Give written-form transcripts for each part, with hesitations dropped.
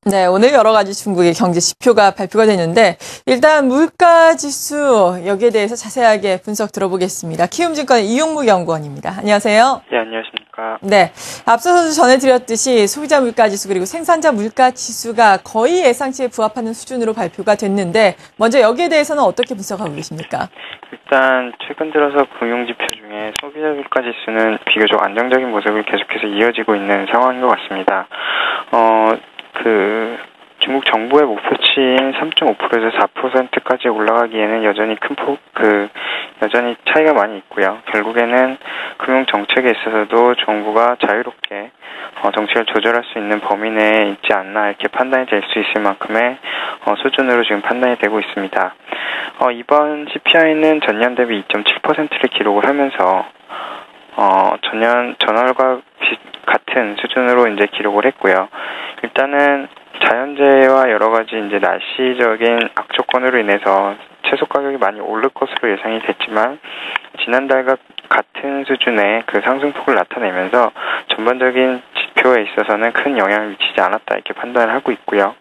네, 오늘 여러 가지 중국의 경제 지표가 발표가 되는데 일단 물가 지수 여기에 대해서 자세하게 분석 들어보겠습니다. 키움증권의 이용무 연구원입니다. 안녕하세요. 네, 안녕하십니까. 네, 앞서서 전해드렸듯이 소비자 물가 지수 그리고 생산자 물가 지수가 거의 예상치에 부합하는 수준으로 발표가 됐는데 먼저 여기에 대해서는 어떻게 분석하고 계십니까? 일단 최근 들어서 금융지표 중에 소비자 물가 지수는 비교적 안정적인 모습을 계속해서 이어지고 있는 상황인 것 같습니다. 중국 정부의 목표치인 3.5%에서 4%까지 올라가기에는 여전히 여전히 차이가 많이 있고요. 결국에는 금융 정책에 있어서도 정부가 자유롭게 정책을 조절할 수 있는 범위 내에 있지 않나 이렇게 판단이 될 수 있을 만큼의 수준으로 지금 판단이 되고 있습니다. 이번 CPI는 전년 대비 2.7%를 기록을 하면서 전월과 같은 수준으로 이제 기록을 했고요. 일단은 자연재해와 여러 가지 이제 날씨적인 악조건으로 인해서 채소 가격이 많이 오를 것으로 예상이 됐지만 지난달과 같은 수준의 그 상승폭을 나타내면서 전반적인 지표에 있어서는 큰 영향을 미치지 않았다 이렇게 판단을 하고 있고요.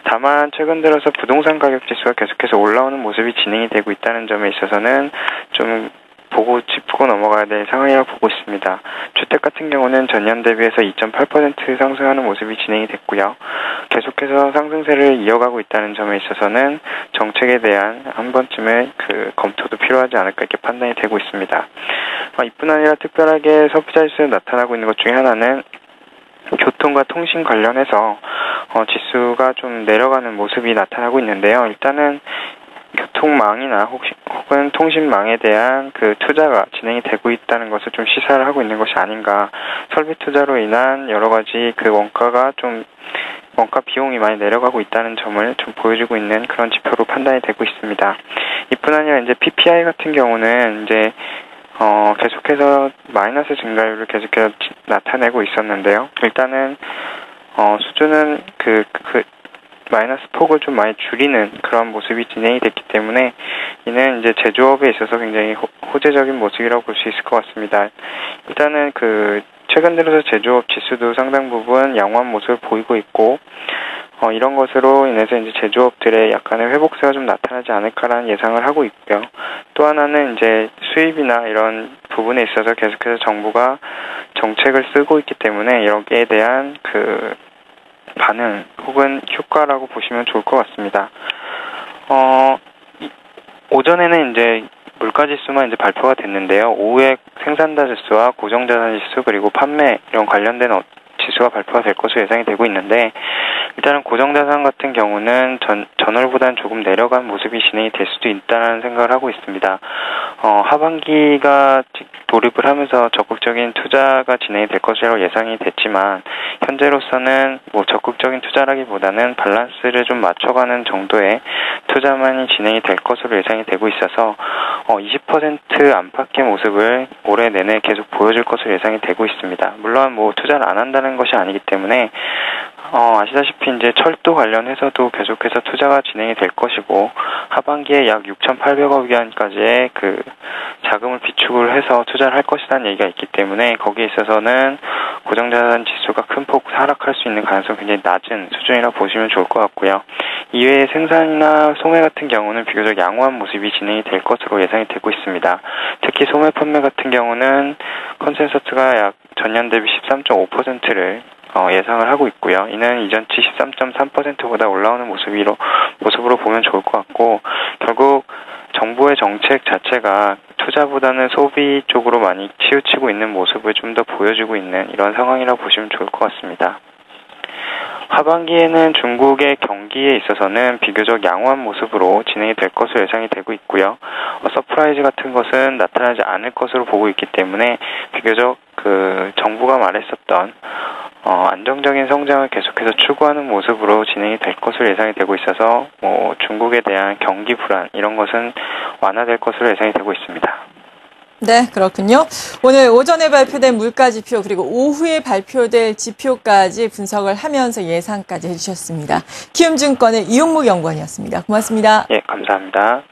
다만 최근 들어서 부동산 가격 지수가 계속해서 올라오는 모습이 진행이 되고 있다는 점에 있어서는 좀 짚고 넘어가야 될 상황이라고 보고 있습니다. 주택 같은 경우는 전년 대비해서 2.8% 상승하는 모습이 진행이 됐고요. 계속해서 상승세를 이어가고 있다는 점에 있어서는 정책에 대한 한 번쯤의 검토도 필요하지 않을까 이렇게 판단이 되고 있습니다. 이뿐 아니라 특별하게 소비자 지수에 나타나고 있는 것 중에 하나는 교통과 통신 관련해서 지수가 좀 내려가는 모습이 나타나고 있는데요. 일단은 교통망이나 혹은 통신망에 대한 투자가 진행이 되고 있다는 것을 좀 시사를 하고 있는 것이 아닌가. 설비 투자로 인한 여러 가지 원가 비용이 많이 내려가고 있다는 점을 좀 보여주고 있는 그런 지표로 판단이 되고 있습니다. 이뿐 아니라 이제 PPI 같은 경우는 이제 계속해서 마이너스 증가율을 계속해서 나타내고 있었는데요. 일단은 수준은 마이너스 폭을 좀 많이 줄이는 그런 모습이 진행이 됐기 때문에 이는 이제 제조업에 있어서 굉장히 호재적인 모습이라고 볼 수 있을 것 같습니다. 일단은 최근 들어서 제조업 지수도 상당 부분 양호한 모습을 보이고 있고 이런 것으로 인해서 이제 제조업들의 약간의 회복세가 좀 나타나지 않을까라는 예상을 하고 있고요. 또 하나는 이제 수입이나 이런 부분에 있어서 계속해서 정부가 정책을 쓰고 있기 때문에 여기에 대한 반응 혹은 효과라고 보시면 좋을 것 같습니다. 오전에는 이제 물가지수만 이제 발표가 됐는데요. 오후에 생산자 지수와 고정자산 지수 그리고 판매 이런 관련된 지수가 발표가 될 것으로 예상이 되고 있는데 일단은 고정자산 같은 경우는 전월보다는 조금 내려간 모습이 진행이 될 수도 있다는 생각을 하고 있습니다. 하반기가 돌입을 하면서 적극적인 투자가 진행이 될 것이라고 예상이 됐지만 현재로서는 적극적인 투자라기보다는 밸런스를 좀 맞춰가는 정도의 투자만이 진행이 될 것으로 예상이 되고 있어서 20% 안팎의 모습을 올해 내내 계속 보여줄 것으로 예상이 되고 있습니다. 물론 투자를 안 한다는 것이 아니기 때문에 아시다시피 이제 철도 관련해서도 계속해서 투자가 진행이 될 것이고 하반기에 약 6,800억 위안까지의 자금을 비축을 해서 투자를 할 것이라는 얘기가 있기 때문에 거기에 있어서는 고정자산 지수가 큰 폭 하락할 수 있는 가능성이 굉장히 낮은 수준이라고 보시면 좋을 것 같고요. 이외에 생산이나 소매 같은 경우는 비교적 양호한 모습이 진행이 될 것으로 예상이 되고 있습니다. 특히 소매 판매 같은 경우는 컨센서스가 약 전년 대비 13.5%를 예상을 하고 있고요. 이는 이전치 13.3%보다 올라오는 모습으로 보면 좋을 것 같고 결국 정부의 정책 자체가 투자보다는 소비 쪽으로 많이 치우치고 있는 모습을 좀 더 보여주고 있는 이런 상황이라고 보시면 좋을 것 같습니다. 하반기에는 중국의 경기에 있어서는 비교적 양호한 모습으로 진행이 될 것으로 예상이 되고 있고요. 서프라이즈 같은 것은 나타나지 않을 것으로 보고 있기 때문에 비교적 정부가 말했었던 안정적인 성장을 계속해서 추구하는 모습으로 진행이 될 것으로 예상이 되고 있어서 중국에 대한 경기 불안 이런 것은 완화될 것으로 예상이 되고 있습니다. 네, 그렇군요. 오늘 오전에 발표된 물가 지표 그리고 오후에 발표될 지표까지 분석을 하면서 예상까지 해주셨습니다. 키움증권의 이용무 연구원이었습니다. 고맙습니다. 예, 감사합니다.